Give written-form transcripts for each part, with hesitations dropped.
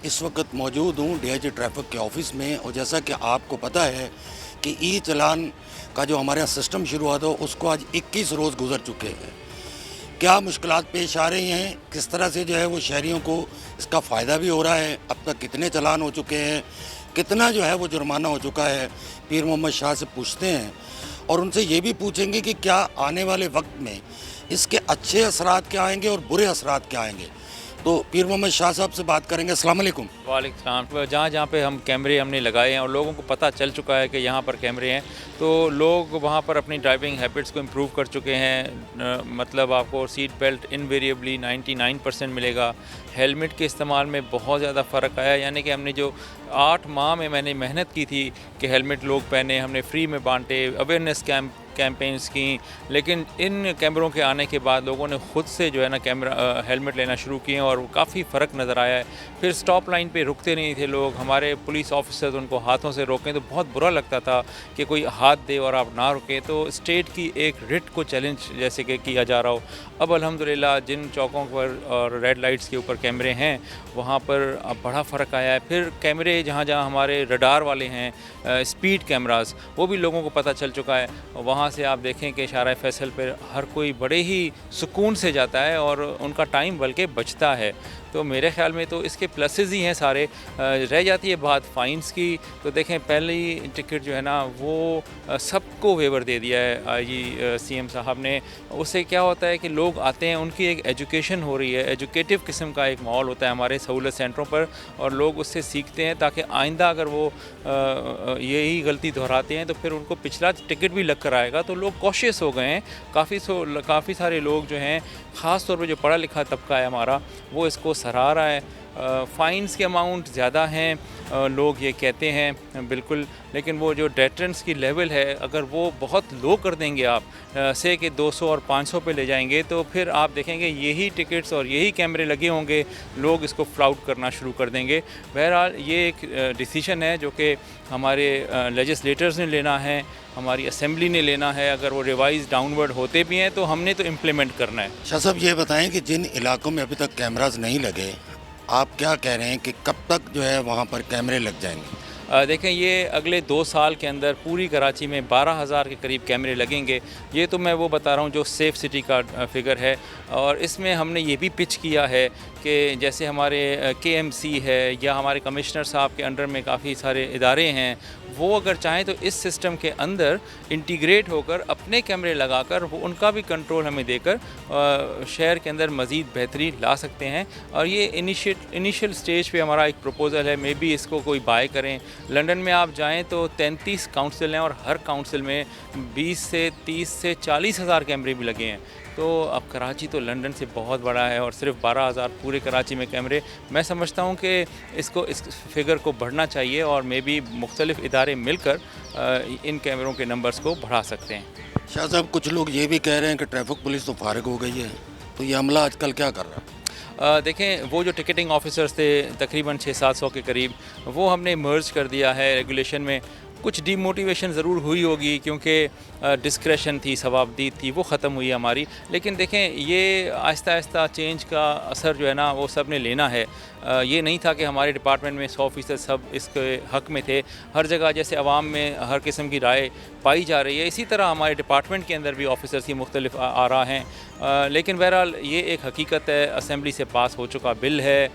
इस वक्त मौजूद हूँ DIG ट्रैफिक के ऑफिस में, और जैसा कि आपको पता है कि ई चालान का जो हमारे यहाँ सिस्टम शुरू हुआ था उसको आज 21 रोज़ गुजर चुके हैं। क्या मुश्किलात पेश आ रही हैं, किस तरह से जो है वो शहरियों को इसका फ़ायदा भी हो रहा है, अब तक कितने चालान हो चुके हैं, कितना जो है वो जुर्माना हो चुका है, पीर मोहम्मद शाह से पूछते हैं। और उनसे ये भी पूछेंगे कि क्या आने वाले वक्त में इसके अच्छे असरात क्या आएंगे और बुरे असरात क्या आएंगे। तो पीर मोहम्मद शाह साहब से बात करेंगे। अस्सलाम वालेकुम। वालेकुम सलाम। जहाँ पे हम कैमरे हमने लगाए हैं और लोगों को पता चल चुका है कि यहाँ पर कैमरे हैं, तो लोग वहाँ पर अपनी ड्राइविंग हैबिट्स को इम्प्रूव कर चुके हैं। मतलब आपको सीट बेल्ट इनवेरिएबली 99% मिलेगा। हेलमेट के इस्तेमाल में बहुत ज़्यादा फ़र्क आया, यानी कि हमने जो 8 माह में मैंने मेहनत की थी कि हेलमेट लोग पहने, हमने फ्री में बांटे, अवेयरनेस कैंपेन्स की, लेकिन इन कैमरों के आने के बाद लोगों ने ख़ुद से जो है ना हेलमेट लेना शुरू किए और काफ़ी फ़र्क नज़र आया है। फिर स्टॉप लाइन पे रुकते नहीं थे लोग, हमारे पुलिस ऑफिसर्स उनको हाथों से रोकें तो बहुत बुरा लगता था कि कोई हाथ दे और आप ना रुकें। तो स्टेट की एक रिट को चैलेंज जैसे कि किया जा रहा हो। अब अल्हम्दुलिल्लाह जिन चौकों पर और रेड लाइट्स के ऊपर कैमरे हैं वहाँ पर अब बड़ा फ़र्क आया है। फिर कैमरे जहाँ जहाँ हमारे रडार वाले हैं, स्पीड कैमरास, वो भी लोगों को पता चल चुका है। वहाँ से आप देखें कि शाहराह फैसल पर हर कोई बड़े ही सुकून से जाता है और उनका टाइम बल्कि बचता है। तो मेरे ख़्याल में तो इसके प्लसेस ही हैं सारे। रह जाती है बात फ़ाइन्स की, तो देखें पहली टिकट जो है ना वो सबको वेवर दे दिया है IG CM साहब ने। उससे क्या होता है कि लोग आते हैं, उनकी एक एजुकेशन हो रही है, एजुकेटिव किस्म का एक माहौल होता है हमारे सहूलत सेंटरों पर, और लोग उससे सीखते हैं ताकि आइंदा अगर वो यही गलती दोहराते हैं तो फिर उनको पिछला टिकट भी लग कर आएगा। तो लोग कॉशियस हो गए हैं। काफ़ी सारे लोग जो हैं, ख़ास तौर पे जो पढ़ा लिखा तबका है हमारा, वो इसको सराह रहा है। फ़ाइन्स के अमाउंट ज़्यादा हैं, लोग ये कहते हैं बिल्कुल, लेकिन वो जो डेटरेंस की लेवल है अगर वो बहुत लो कर देंगे आप से कि 200 और 500 पे ले जाएंगे, तो फिर आप देखेंगे यही टिकट्स और यही कैमरे लगे होंगे, लोग इसको फ्लाउट करना शुरू कर देंगे। बहरहाल ये एक डिसीजन है जो कि हमारे लेजिस्लेटर्स ने लेना है, हमारी असेंबली ने लेना है। अगर वो रिवाइज डाउनवर्ड होते भी हैं तो हमने तो इम्प्लीमेंट करना है। शाह साहब ये बताएं कि जिन इलाकों में अभी तक कैमरास नहीं लगे, आप क्या कह रहे हैं कि कब तक जो है वहाँ पर कैमरे लग जाएंगे? देखें ये अगले 2 साल के अंदर पूरी कराची में 12,000 के करीब कैमरे लगेंगे। ये तो मैं वो बता रहा हूँ जो सेफ़ सिटी का फिगर है। और इसमें हमने ये भी पिच किया है कि जैसे हमारे KMC है या हमारे कमिश्नर साहब के अंडर में काफ़ी सारे इदारे हैं, वो अगर चाहें तो इस सिस्टम के अंदर इंटीग्रेट होकर अपने कैमरे लगाकर वो उनका भी कंट्रोल हमें देकर शहर के अंदर मज़ीद बेहतरी ला सकते हैं। और ये इनिशियल स्टेज पे हमारा एक प्रपोज़ल है, मे बी इसको कोई बाय करें। लंदन में आप जाएं तो 33 काउंसिल हैं और हर काउंसिल में 20 से 30 से 40 हज़ार कैमरे भी लगे हैं। तो अब कराची तो लंदन से बहुत बड़ा है और सिर्फ 12,000 पूरे कराची में कैमरे, मैं समझता हूँ कि इस फिगर को बढ़ना चाहिए और मे बी मुख्तलिफ इदारे मिलकर इन कैमरों के नंबर्स को बढ़ा सकते हैं। शाह साहब कुछ लोग ये भी कह रहे हैं कि ट्रैफिक पुलिस तो फारिग हो गई है, तो ये अमला आजकल क्या कर रहा है? देखें वो जो टिकटिंग ऑफिसर्स थे तकरीबन 600-700 के करीब, वो हमने मर्ज कर दिया है रेगुलेशन में। कुछ डीमोटिवेशन ज़रूर हुई होगी क्योंकि डिस्क्रेशन थी, सवाबदीद थी, वो ख़त्म हुई हमारी। लेकिन देखें ये आहिस्ता आहिस्ता चेंज का असर जो है ना वो सब ने लेना है। ये नहीं था कि हमारे डिपार्टमेंट में 100% सब इसके हक़ में थे। हर जगह जैसे आवाम में हर किस्म की राय पाई जा रही है, इसी तरह हमारे डिपार्टमेंट के अंदर भी ऑफिसर्स की मुख्तलिफ आरा हैं। लेकिन बहरहाल ये एक हकीकत है, असेंबली से पास हो चुका बिल है,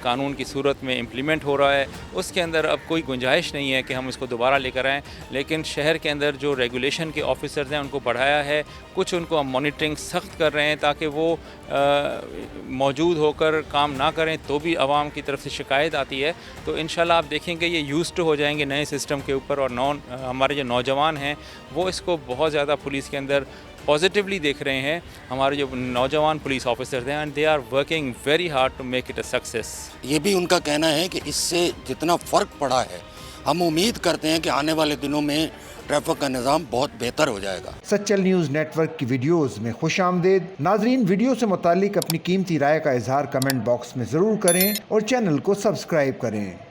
कानून की सूरत में इम्प्लीमेंट हो रहा है, उसके अंदर अब कोई गुंजाइश नहीं है कि हम इसको दोबारा लेकर आएँ। लेकिन शहर के अंदर जो रेगुलेशन के ऑफिसर्स हैं उनको बढ़ाया है, कुछ उनको हम मॉनिटरिंग सख्त कर रहे हैं ताकि वो मौजूद होकर काम ना करें तो भी आवाम की तरफ से शिकायत आती है। तो इंशाल्लाह आप देखेंगे ये यूज्ड हो जाएंगे नए सिस्टम के ऊपर, और हमारे जो नौजवान हैं वो इसको बहुत ज़्यादा पुलिस के अंदर पॉजिटिवली देख रहे हैं। हमारे जो नौजवान पुलिस ऑफिसर्स हैं and they are working very hard to make it a success. ये भी उनका कहना है कि इससे जितना फ़र्क पड़ा है, हम उम्मीद करते हैं कि आने वाले दिनों में ट्रैफिक का निज़ाम बहुत बेहतर हो जाएगा। सच्चल न्यूज़ नेटवर्क की वीडियोस में खुशामदीद। नाजरीन, वीडियो से मुतालिक अपनी कीमती राय का इजहार कमेंट बॉक्स में ज़रूर करें और चैनल को सब्सक्राइब करें।